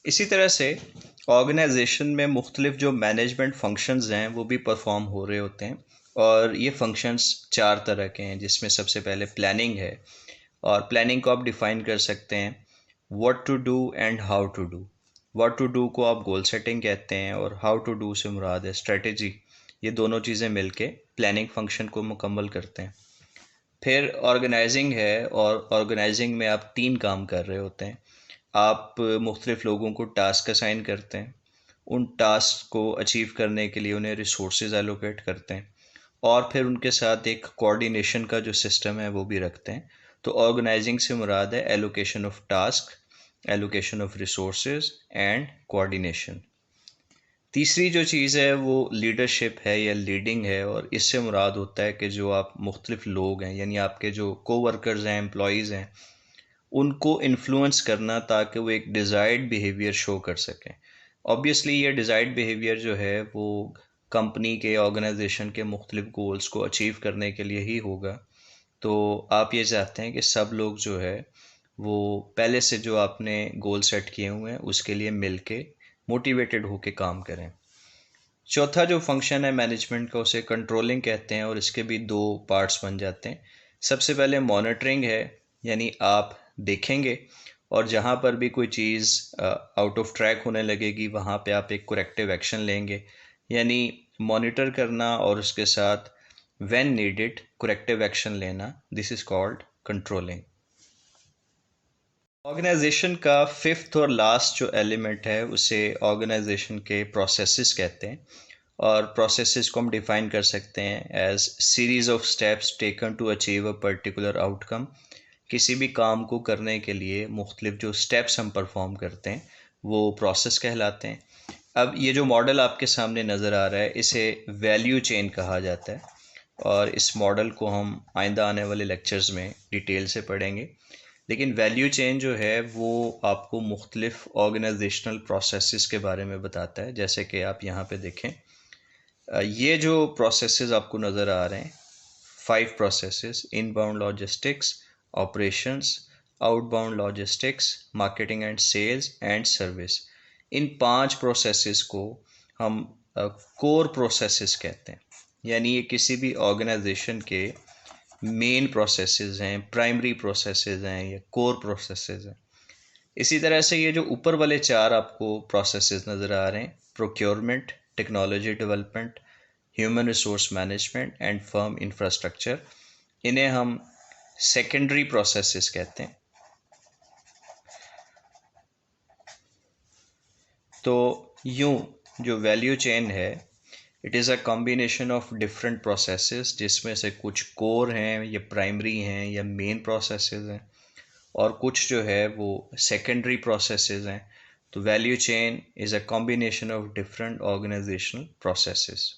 इसी तरह से ऑर्गेनाइजेशन में मुख्तलिफ जो मैनेजमेंट फंक्शंस हैं वो भी परफॉर्म हो रहे होते हैं। और ये फंक्शंस चार तरह के हैं, जिसमें सबसे पहले प्लानिंग है। और प्लानिंग को आप डिफ़ाइन कर सकते हैं what to do and how to do. What to do को आप गोल सेटिंग कहते हैं और हाउ टू डू से मुराद है स्ट्रेटजी। ये दोनों चीज़ें मिलके प्लानिंग फंक्शन को मुकम्मल करते हैं। फिर ऑर्गेनाइजिंग है, और ऑर्गेनाइजिंग में आप तीन काम कर रहे होते हैं। आप मुख्तलिफ लोगों को टास्क असाइन करते हैं, उन टास्क को अचीव करने के लिए उन्हें रिसोर्सेज एलोकेट करते हैं, और फिर उनके साथ एक कोऑर्डिनेशन का जो सिस्टम है वो भी रखते हैं। तो ऑर्गेनाइजिंग से मुराद है allocation of task, allocation of resources and coordination. तीसरी जो चीज़ है वो लीडरशिप है या लीडिंग है, और इससे मुराद होता है कि जो आप मुख्तलिफ लोग हैं, यानी आपके जो कोवर्कर्स हैं, एम्प्लॉयज़ हैं, उनको इन्फ्लुएंस करना ताकि वो एक डिज़ायर्ड बिहेवियर शो कर सकें। ऑब्वियसली ये डिज़ायर्ड बिहेवियर जो है वो कंपनी के, ऑर्गेनाइजेशन के मुख्तलिफ गोल्स को अचीव करने के लिए ही होगा। तो आप ये चाहते हैं कि सब लोग जो है वो पहले से जो आपने गोल सेट किए हुए हैं उसके लिए मिल के मोटिवेटेड होके काम करें। चौथा जो फंक्शन है मैनेजमेंट का उसे कंट्रोलिंग कहते हैं, और इसके भी दो पार्ट्स बन जाते हैं। सबसे पहले मॉनिटरिंग है, यानी आप देखेंगे और जहाँ पर भी कोई चीज़ आउट ऑफ ट्रैक होने लगेगी वहाँ पे आप एक करेक्टिव एक्शन लेंगे। यानी मॉनिटर करना और उसके साथ व्हेन नीडेड करेक्टिव एक्शन लेना, this is called controlling. Organization का फिफ्थ और लास्ट जो एलिमेंट है उसे ऑर्गेनाइजेशन के प्रोसेसेस कहते हैं। और प्रोसेसेस को हम डिफाइन कर सकते हैं as series of steps taken to achieve a particular outcome. किसी भी काम को करने के लिए मुख्तलिफ जो स्टेप्स हम परफॉर्म करते हैं वो प्रोसेस कहलाते हैं। अब ये जो मॉडल आपके सामने नज़र आ रहा है इसे वैल्यू चेन कहा जाता है, और इस मॉडल को हम आइंदा आने वाले लेक्चर्स में डिटेल से पढ़ेंगे। लेकिन वैल्यू चेन जो है वो आपको मुख्तलिफ ऑर्गेनाइजेशनल प्रोसेसेस के बारे में बताता है। जैसे कि आप यहाँ पे देखें, ये जो प्रोसेसेस आपको नज़र आ रहे हैं, 5 processes: inbound logistics, operations, outbound logistics, marketing and sales and service. इन 5 प्रोसेसेस को हम कोर प्रोसेसेस कहते हैं। यानी ये किसी भी ऑर्गेनाइजेशन के मेन प्रोसेसेस हैं, प्राइमरी प्रोसेसेस हैं या कोर प्रोसेसेस हैं। इसी तरह से ये जो ऊपर वाले चार आपको प्रोसेसेस नज़र आ रहे हैं, procurement, technology development, human resource management and firm infrastructure, इन्हें हम सेकेंडरी प्रोसेसेस कहते हैं। तो यूँ जो वैल्यू चेन है, it is a combination of different processes, जिसमें से कुछ कोर हैं या प्राइमरी हैं या मेन प्रोसेसेस हैं, और कुछ जो है वो सेकेंडरी प्रोसेसेस हैं। तो value chain is a combination of different organizational processes.